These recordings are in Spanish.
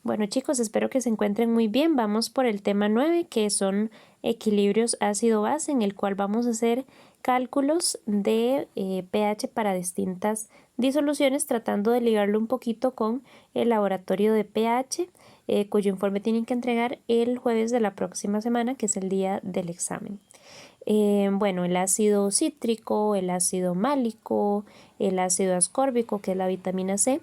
Bueno chicos, espero que se encuentren muy bien. Vamos por el tema 9, que son equilibrios ácido-base, en el cual vamos a hacer cálculos de pH para distintas disoluciones, tratando de ligarlo un poquito con el laboratorio de pH, cuyo informe tienen que entregar el jueves de la próxima semana, que es el día del examen. Bueno, el ácido cítrico, el ácido málico, el ácido ascórbico, que es la vitamina C,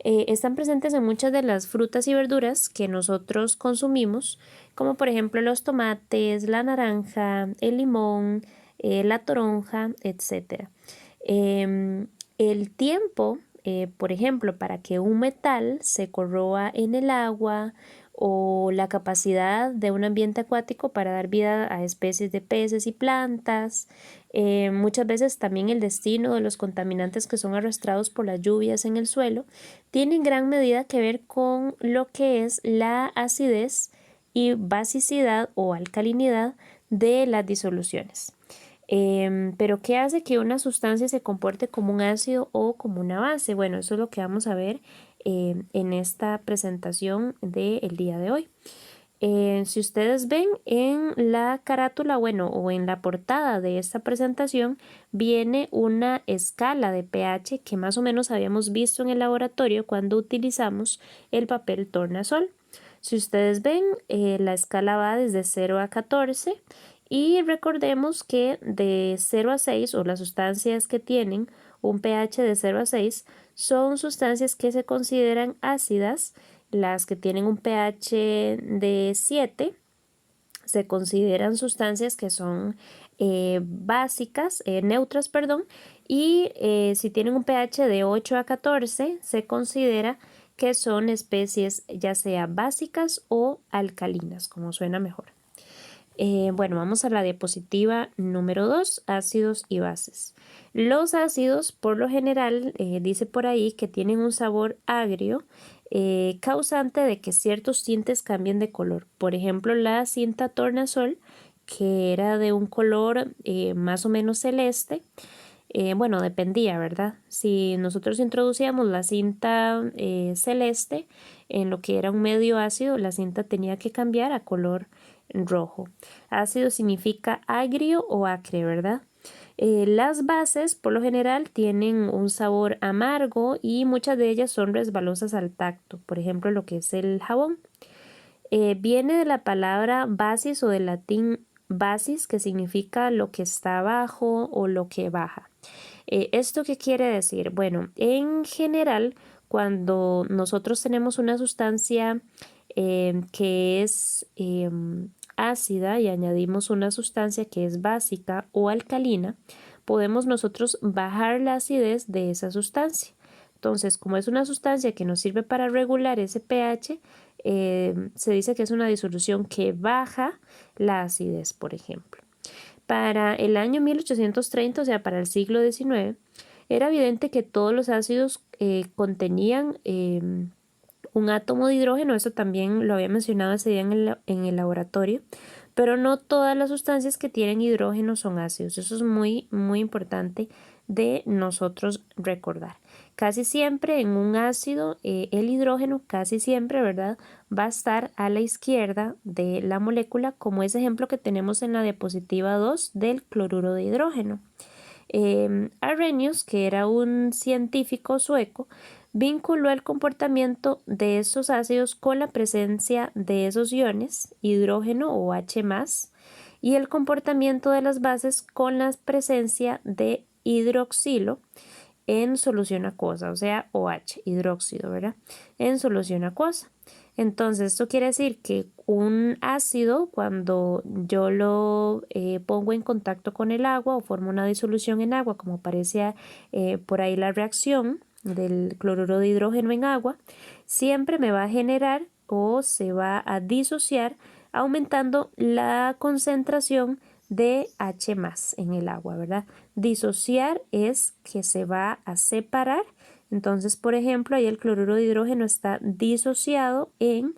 están presentes en muchas de las frutas y verduras que nosotros consumimos, como por ejemplo los tomates, la naranja, el limón, la toronja, etc. El tiempo, por ejemplo, para que un metal se corroa en el agua, o la capacidad de un ambiente acuático para dar vida a especies de peces y plantas. Muchas veces también el destino de los contaminantes que son arrastrados por las lluvias en el suelo tiene en gran medida que ver con lo que es la acidez y basicidad o alcalinidad de las disoluciones. Pero ¿qué hace que una sustancia se comporte como un ácido o como una base? Bueno, eso es lo que vamos a ver en esta presentación del día de hoy. Si ustedes ven en la carátula, bueno, o en la portada de esta presentación, viene una escala de pH que más o menos habíamos visto en el laboratorio cuando utilizamos el papel tornasol. Si ustedes ven, la escala va desde 0 a 14 y recordemos que de 0 a 6, o las sustancias que tienen un pH de 0 a 6, son sustancias que se consideran ácidas. Las que tienen un pH de 7 se consideran sustancias que son básicas, neutras, perdón, y si tienen un pH de 8 a 14 se considera que son especies ya sea básicas o alcalinas, como suena mejor. Bueno, vamos a la diapositiva número 2, ácidos y bases. Los ácidos, por lo general, dice por ahí que tienen un sabor agrio, causante de que ciertos tintes cambien de color. Por ejemplo, la cinta tornasol, que era de un color más o menos celeste. Bueno, dependía, ¿verdad? Si nosotros introducíamos la cinta celeste en lo que era un medio ácido, la cinta tenía que cambiar a color rojo. Ácido significa agrio o acre, ¿verdad? Las bases por lo general tienen un sabor amargo y muchas de ellas son resbalosas al tacto, por ejemplo lo que es el jabón. Viene de la palabra basis o del latín basis, que significa lo que está abajo o lo que baja. ¿Esto qué quiere decir? Bueno, en general, cuando nosotros tenemos una sustancia que es ácida y añadimos una sustancia que es básica o alcalina, podemos nosotros bajar la acidez de esa sustancia. Entonces, como es una sustancia que nos sirve para regular ese pH, se dice que es una disolución que baja la acidez, por ejemplo. Para el año 1830, o sea, para el siglo XIX, era evidente que todos los ácidos contenían un átomo de hidrógeno. Eso también lo había mencionado ese día en el laboratorio, pero no todas las sustancias que tienen hidrógeno son ácidos. Eso es muy, muy importante de nosotros recordar. Casi siempre en un ácido, el hidrógeno casi siempre, ¿verdad?, va a estar a la izquierda de la molécula, como ese ejemplo que tenemos en la diapositiva 2 del cloruro de hidrógeno. Arrhenius, que era un científico sueco, vinculó el comportamiento de estos ácidos con la presencia de esos iones, hidrógeno o H+, y el comportamiento de las bases con la presencia de hidroxilo en solución acuosa, o sea, OH, hidróxido, ¿verdad? En solución acuosa. Entonces, esto quiere decir que un ácido, cuando yo lo pongo en contacto con el agua o formo una disolución en agua, como aparece por ahí la reacción del cloruro de hidrógeno en agua, siempre me va a generar o se va a disociar aumentando la concentración de H+ en el agua, ¿verdad? Disociar es que se va a separar. Entonces, por ejemplo, ahí el cloruro de hidrógeno está disociado en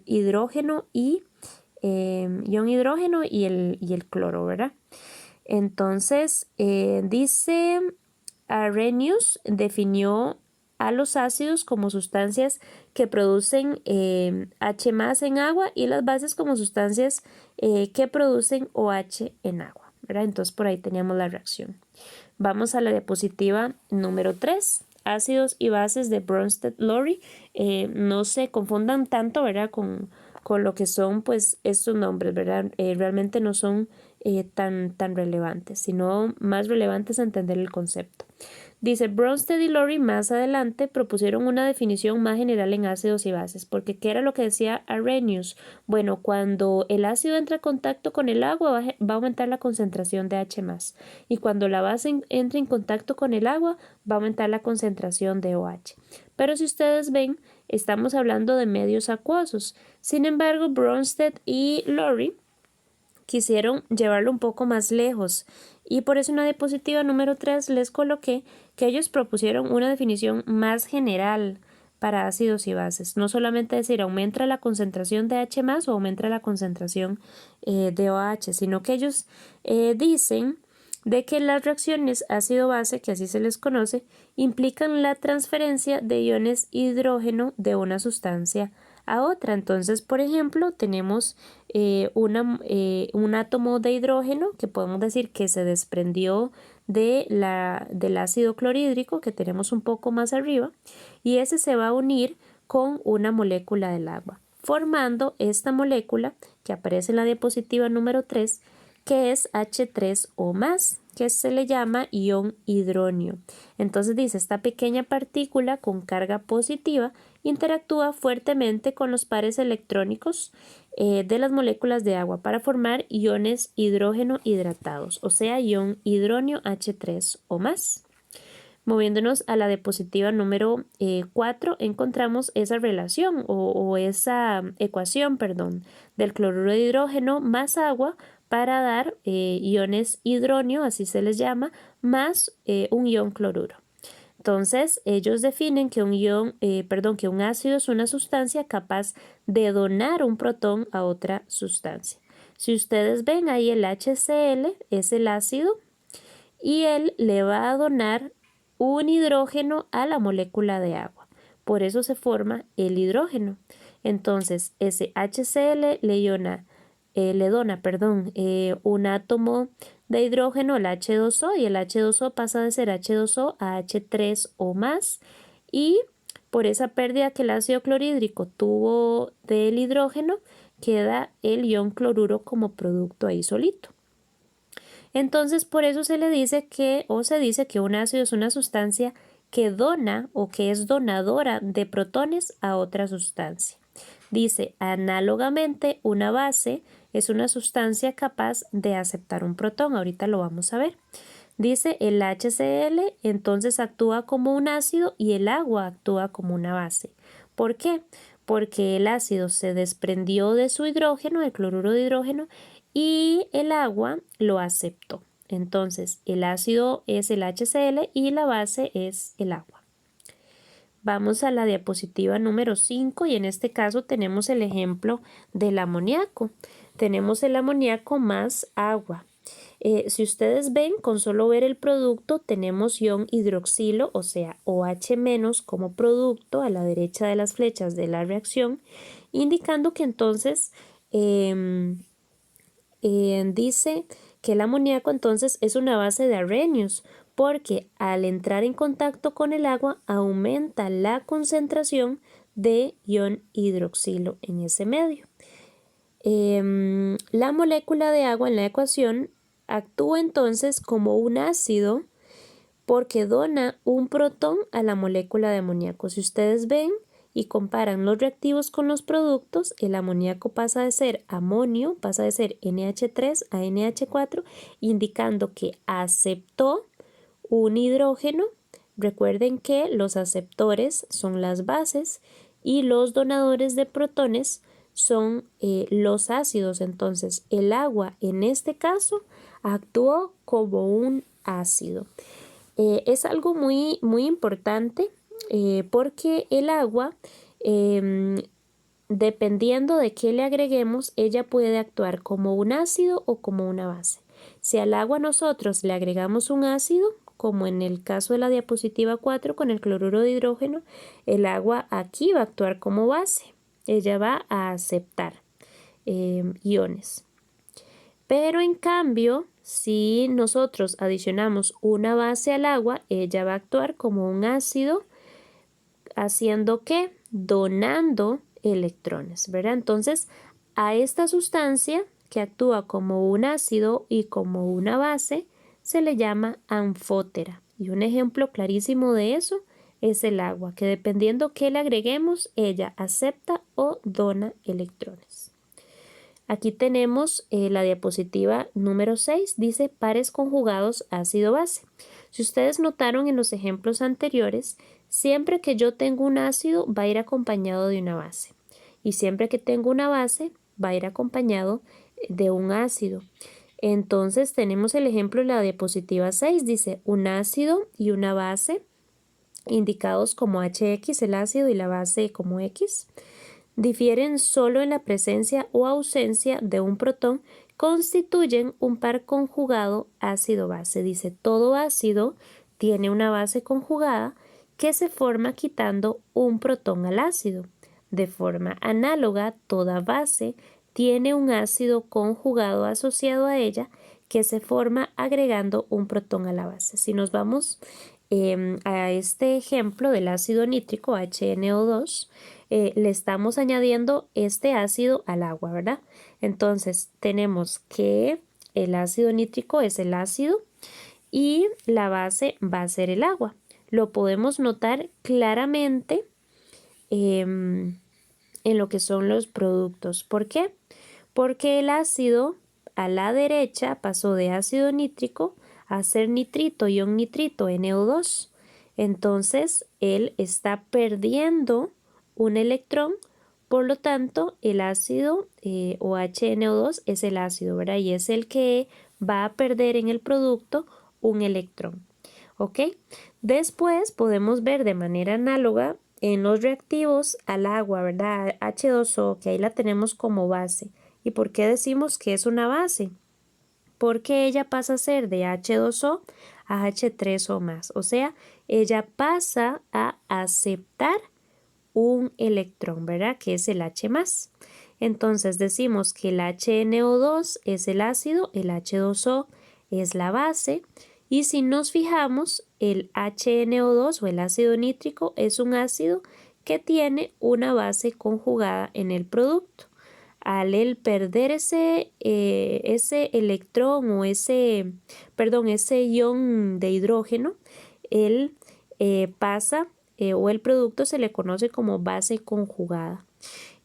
hidrógeno y ion hidrógeno y el cloro, ¿verdad? Entonces, dice Arrhenius definió a los ácidos como sustancias que producen H más en agua y las bases como sustancias que producen OH en agua, ¿verdad? Entonces por ahí teníamos la reacción. Vamos a la diapositiva número 3. Ácidos y bases de Bronsted-Lowry. No se confundan tanto, ¿verdad? Con lo que son pues estos nombres, ¿verdad? Realmente no son tan relevantes, sino más relevantes a entender el concepto. Dice, Bronsted y Lowry más adelante propusieron una definición más general en ácidos y bases, porque ¿qué era lo que decía Arrhenius? Bueno, cuando el ácido entra en contacto con el agua va a aumentar la concentración de H+, y cuando la base entra en contacto con el agua va a aumentar la concentración de OH. Pero si ustedes ven, estamos hablando de medios acuosos. Sin embargo, Bronsted y Lowry quisieron llevarlo un poco más lejos y por eso en la diapositiva número 3 les coloqué que ellos propusieron una definición más general para ácidos y bases, no solamente decir aumenta la concentración de H más o aumenta la concentración de OH, sino que ellos dicen de que las reacciones ácido-base, que así se les conoce, implican la transferencia de iones hidrógeno de una sustancia a otra. Entonces, por ejemplo, tenemos un átomo de hidrógeno que podemos decir que se desprendió del ácido clorhídrico que tenemos un poco más arriba y ese se va a unir con una molécula del agua, formando esta molécula que aparece en la diapositiva número 3, que es H3O+, que se le llama ion hidronio. Entonces dice, esta pequeña partícula con carga positiva interactúa fuertemente con los pares electrónicos de las moléculas de agua para formar iones hidrógeno hidratados, o sea, ion hidronio H3O+. Moviéndonos a la diapositiva número 4, encontramos esa relación o esa ecuación, del cloruro de hidrógeno más agua para dar iones hidronio, así se les llama, más un ion cloruro. Entonces, ellos definen que que un ácido es una sustancia capaz de donar un protón a otra sustancia. Si ustedes ven ahí el HCl es el ácido y él le va a donar un hidrógeno a la molécula de agua. Por eso se forma el hidrógeno. Entonces, ese HCl le dona un átomo de hidrógeno, el H2O, y el H2O pasa de ser H2O a H3O+, y por esa pérdida que el ácido clorhídrico tuvo del hidrógeno, queda el ion cloruro como producto ahí solito. Entonces, por eso se dice que un ácido es una sustancia que dona o que es donadora de protones a otra sustancia. Dice, análogamente, una base es una sustancia capaz de aceptar un protón. Ahorita lo vamos a ver. Dice, el HCl entonces actúa como un ácido y el agua actúa como una base. ¿Por qué? Porque el ácido se desprendió de su hidrógeno, el cloruro de hidrógeno, y el agua lo aceptó. Entonces, el ácido es el HCl y la base es el agua. Vamos a la diapositiva número 5 y en este caso tenemos el ejemplo del amoníaco. Tenemos el amoníaco más agua. Si ustedes ven, con solo ver el producto tenemos ion hidroxilo, o sea, OH- como producto a la derecha de las flechas de la reacción, indicando que entonces dice que el amoníaco entonces es una base de Arrhenius, porque al entrar en contacto con el agua aumenta la concentración de ion hidroxilo en ese medio. La molécula de agua en la ecuación actúa entonces como un ácido porque dona un protón a la molécula de amoníaco. Si ustedes ven y comparan los reactivos con los productos, el amoníaco pasa de ser amonio, pasa de ser NH3 a NH4, indicando que aceptó un hidrógeno. Recuerden que los aceptores son las bases y los donadores de protones son los ácidos. Entonces, el agua en este caso actuó como un ácido. Es algo muy, muy importante porque el agua, dependiendo de qué le agreguemos, ella puede actuar como un ácido o como una base. Si al agua nosotros le agregamos un ácido, como en el caso de la diapositiva 4 con el cloruro de hidrógeno, el agua aquí va a actuar como base. Ella va a aceptar iones. Pero en cambio, si nosotros adicionamos una base al agua, ella va a actuar como un ácido, haciendo ¿qué? Donando electrones, ¿verdad? Entonces, a esta sustancia que actúa como un ácido y como una base, se le llama anfótera. Y un ejemplo clarísimo de eso es el agua, que dependiendo qué le agreguemos, ella acepta o dona electrones. Aquí tenemos la diapositiva número 6, dice pares conjugados ácido-base. Si ustedes notaron en los ejemplos anteriores, siempre que yo tengo un ácido va a ir acompañado de una base. Y siempre que tengo una base va a ir acompañado de un ácido. Entonces tenemos el ejemplo de la diapositiva 6, dice un ácido y una base indicados como HX, el ácido, y la base como X. Difieren solo en la presencia o ausencia de un protón, constituyen un par conjugado ácido-base. Dice, todo ácido tiene una base conjugada que se forma quitando un protón al ácido. De forma análoga, toda base tiene un ácido conjugado asociado a ella que se forma agregando un protón a la base. Si nos vamos a este ejemplo del ácido nítrico, HNO2, le estamos añadiendo este ácido al agua, ¿verdad? Entonces tenemos que el ácido nítrico es el ácido y la base va a ser el agua. Lo podemos notar claramente en lo que son los productos. ¿Por qué? Porque el ácido a la derecha pasó de ácido nítrico a ser nitrito, ion nitrito, NO2. Entonces, él está perdiendo un electrón, por lo tanto, el ácido o HNO2 es el ácido, ¿verdad? Y es el que va a perder en el producto un electrón. ¿Ok? Después podemos ver de manera análoga en los reactivos al agua, ¿verdad? H2O, que ahí la tenemos como base. ¿Y por qué decimos que es una base? Porque ella pasa a ser de H2O a H3O más. O sea, ella pasa a aceptar un electrón, ¿verdad? Que es el H más. Entonces decimos que el HNO2 es el ácido, el H2O es la base. Y si nos fijamos, el HNO2 o el ácido nítrico es un ácido que tiene una base conjugada en el producto. Al él perder ese electrón o ese ion de hidrógeno, él pasa o el producto se le conoce como base conjugada.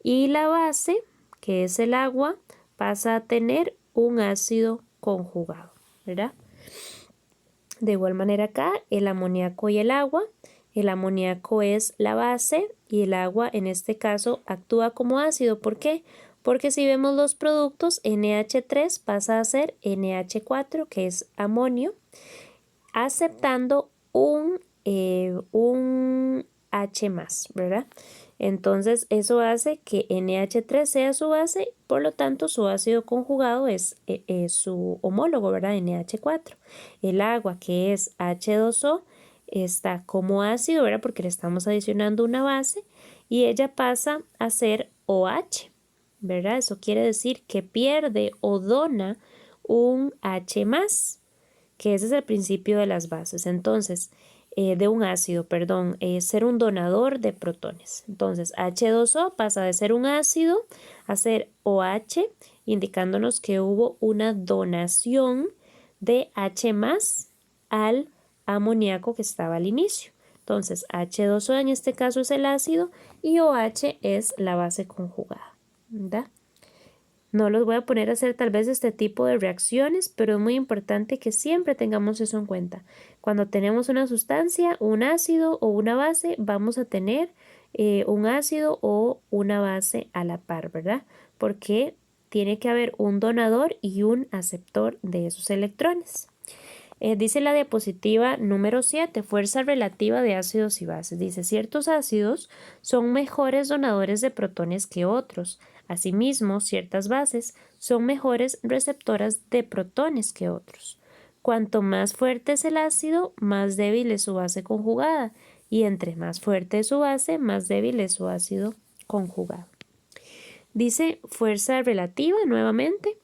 Y la base, que es el agua, pasa a tener un ácido conjugado, ¿verdad? De igual manera acá, el amoníaco y el agua. El amoníaco es la base y el agua en este caso actúa como ácido. ¿Por qué? Porque si vemos los productos, NH3 pasa a ser NH4, que es amonio, aceptando un H más, ¿verdad? Entonces eso hace que NH3 sea su base, por lo tanto su ácido conjugado es su homólogo, ¿verdad? NH4. El agua, que es H2O, está como ácido, ¿verdad? Porque le estamos adicionando una base y ella pasa a ser OH, ¿verdad? Eso quiere decir que pierde o dona un H más, que ese es el principio de las bases. Entonces, de un ácido, perdón, ser un donador de protones. Entonces, H2O pasa de ser un ácido a ser OH, indicándonos que hubo una donación de H más al amoníaco que estaba al inicio. Entonces, H2O en este caso es el ácido y OH es la base conjugada, ¿verdad? No los voy a poner a hacer tal vez este tipo de reacciones, pero es muy importante que siempre tengamos eso en cuenta. Cuando tenemos una sustancia, un ácido o una base, vamos a tener un ácido o una base a la par, ¿verdad? Porque tiene que haber un donador y un aceptor de esos electrones. Dice la diapositiva número 7, fuerza relativa de ácidos y bases. Dice, ciertos ácidos son mejores donadores de protones que otros. Asimismo, ciertas bases son mejores receptoras de protones que otros. Cuanto más fuerte es el ácido, más débil es su base conjugada. Y entre más fuerte es su base, más débil es su ácido conjugado. Dice fuerza relativa nuevamente.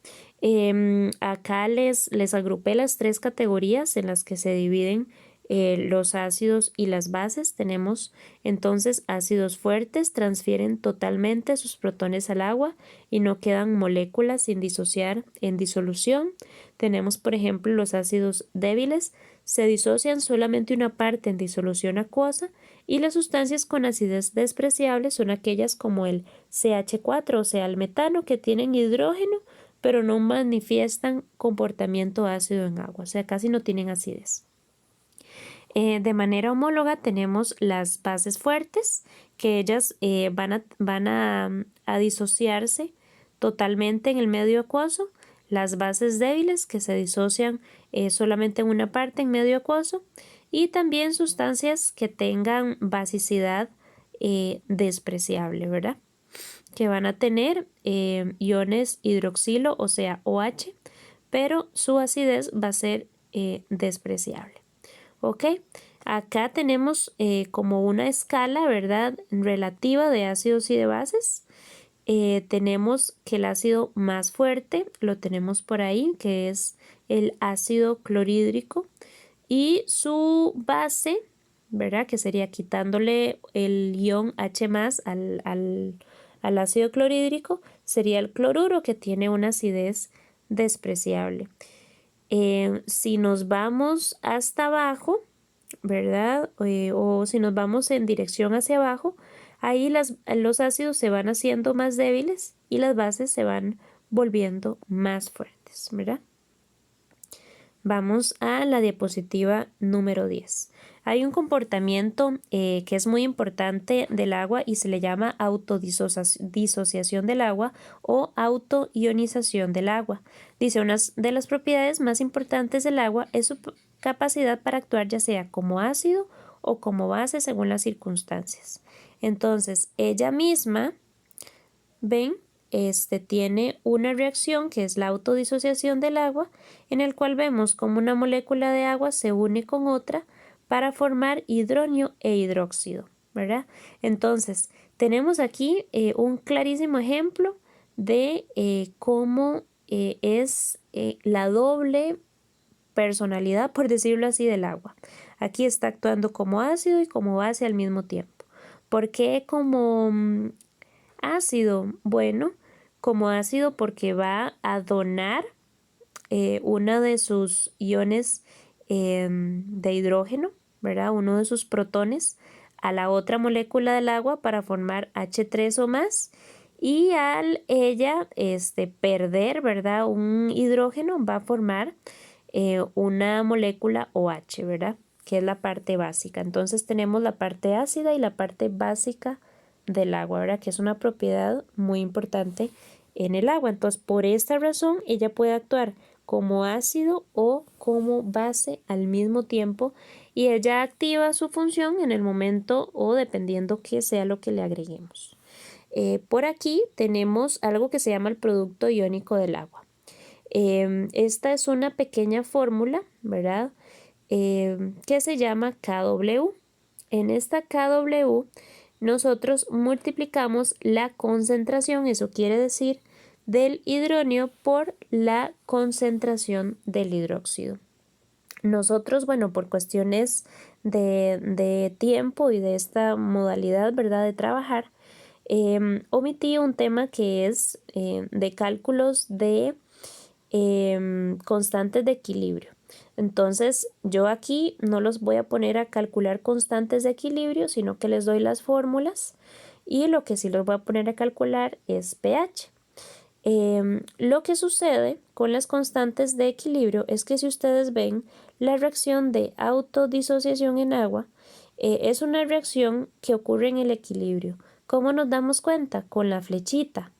Acá les agrupé las 3 categorías en las que se dividen los ácidos y las bases. Tenemos entonces ácidos fuertes, transfieren totalmente sus protones al agua y no quedan moléculas sin disociar en disolución. Tenemos, por ejemplo, los ácidos débiles, se disocian solamente una parte en disolución acuosa, y las sustancias con acidez despreciable son aquellas como el CH4, o sea, el metano, que tienen hidrógeno pero no manifiestan comportamiento ácido en agua, o sea, casi no tienen acidez. De manera homóloga tenemos las bases fuertes, que ellas van a disociarse totalmente en el medio acuoso. Las bases débiles, que se disocian solamente en una parte en medio acuoso. Y también sustancias que tengan basicidad despreciable, ¿verdad? Que van a tener iones hidroxilo, o sea, OH, pero su acidez va a ser despreciable. ¿Ok? Acá tenemos como una escala, ¿verdad?, relativa de ácidos y de bases. Tenemos que el ácido más fuerte lo tenemos por ahí, que es el ácido clorhídrico, y su base, ¿verdad?, que sería quitándole el ion H más al ácido clorhídrico, sería el cloruro, que tiene una acidez despreciable. Si nos vamos hasta abajo, ¿verdad? O si nos vamos en dirección hacia abajo, ahí los ácidos se van haciendo más débiles y las bases se van volviendo más fuertes, ¿verdad? Vamos a la diapositiva número 10. Hay un comportamiento que es muy importante del agua y se le llama autodisociación del agua o autoionización del agua. Dice, una de las propiedades más importantes del agua es su capacidad para actuar ya sea como ácido o como base según las circunstancias. Entonces, ella misma, ven, tiene una reacción que es la autodisociación del agua, en el cual vemos como una molécula de agua se une con otra para formar hidrógeno e hidróxido, ¿verdad? Entonces, tenemos aquí un clarísimo ejemplo de cómo es la doble personalidad, por decirlo así, del agua. Aquí está actuando como ácido y como base al mismo tiempo. ¿Por qué como ácido? Bueno, como ácido porque va a donar uno de sus iones de hidrógeno, ¿verdad? Uno de sus protones a la otra molécula del agua para formar H3 o más, y al ella perder, ¿verdad?, un hidrógeno, va a formar una molécula OH, ¿verdad?, que es la parte básica. Entonces tenemos la parte ácida y la parte básica del agua, ¿verdad?, que es una propiedad muy importante en el agua. Entonces, por esta razón, ella puede actuar como ácido o como base al mismo tiempo, y ella activa su función en el momento o dependiendo que sea lo que le agreguemos. Por aquí tenemos algo que se llama el producto iónico del agua. Esta es una pequeña fórmula, ¿verdad?, que se llama KW. En esta KW nosotros multiplicamos la concentración, eso quiere decir del hidrógeno, por la concentración del hidróxido. Nosotros, bueno, por cuestiones de tiempo y de esta modalidad, ¿verdad?, de trabajar, omití un tema que es de cálculos de constantes de equilibrio. Entonces, yo aquí no los voy a poner a calcular constantes de equilibrio, sino que les doy las fórmulas, y lo que sí los voy a poner a calcular es pH. Lo que sucede con las constantes de equilibrio es que si ustedes ven la reacción de autodisociación en agua, es una reacción que ocurre en el equilibrio. ¿Cómo nos damos cuenta? Con la flechita.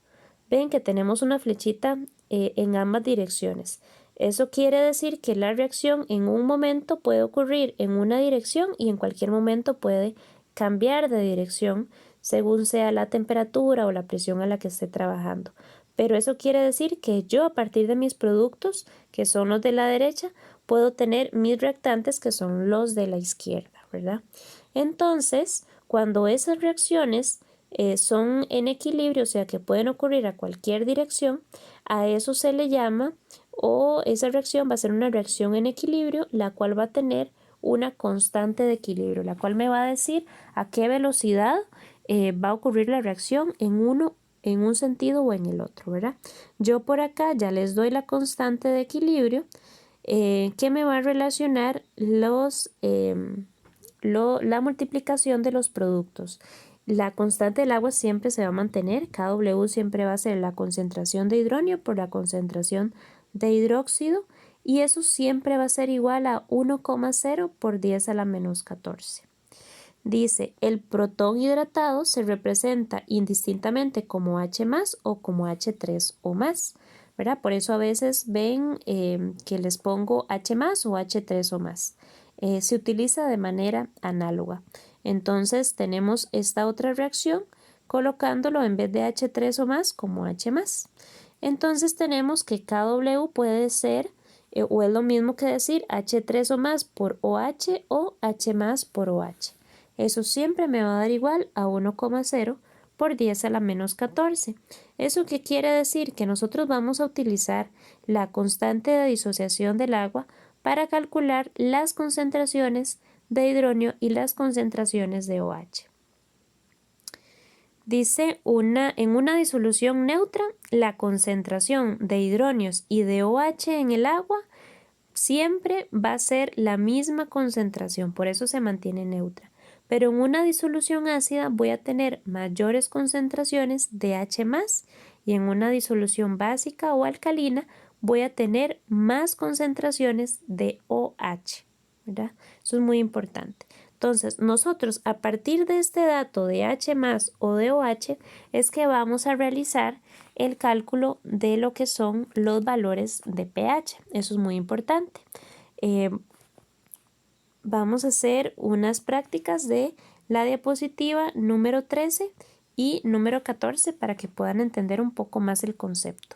Ven que tenemos una flechita en ambas direcciones. Eso quiere decir que la reacción en un momento puede ocurrir en una dirección y en cualquier momento puede cambiar de dirección según sea la temperatura o la presión a la que esté trabajando. pero eso quiere decir que yo a partir de mis productos, que son los de la derecha, puedo tener mis reactantes, que son los de la izquierda, ¿verdad? Entonces, cuando esas reacciones son en equilibrio, o sea que pueden ocurrir a cualquier dirección, a eso se le llama, o esa reacción va a ser una reacción en equilibrio, la cual va a tener una constante de equilibrio, la cual me va a decir a qué velocidad va a ocurrir la reacción en un sentido o en el otro, ¿verdad? Yo por acá ya les doy la constante de equilibrio que me va a relacionar la multiplicación de los productos. La constante del agua siempre se va a mantener, Kw siempre va a ser la concentración de hidrógeno por la concentración de hidróxido y eso siempre va a ser igual a 1,0 por 10 a la menos 14. Dice, el protón hidratado se representa indistintamente como H más o como H3 o más, ¿verdad? Por eso a veces ven que les pongo H más o H3 o más. Se utiliza de manera análoga. Entonces tenemos esta otra reacción colocándolo en vez de H3 o más como H más. Entonces tenemos que Kw puede ser o es lo mismo que decir H3 o más por OH o H más por OH. Eso siempre me va a dar igual a 1,0 por 10 a la menos 14. ¿Eso qué quiere decir? Que nosotros vamos a utilizar la constante de disociación del agua para calcular las concentraciones de hidrógeno y las concentraciones de OH. Dice, en una disolución neutra, la concentración de hidrógenos y de OH en el agua siempre va a ser la misma concentración, por eso se mantiene neutra. Pero en una disolución ácida voy a tener mayores concentraciones de H más y en una disolución básica o alcalina voy a tener más concentraciones de OH, ¿verdad? Eso es muy importante. Entonces, nosotros a partir de este dato de H más o de OH es que vamos a realizar el cálculo de lo que son los valores de pH. Eso es muy importante. Vamos a hacer unas prácticas de la diapositiva número 13 y número 14 para que puedan entender un poco más el concepto.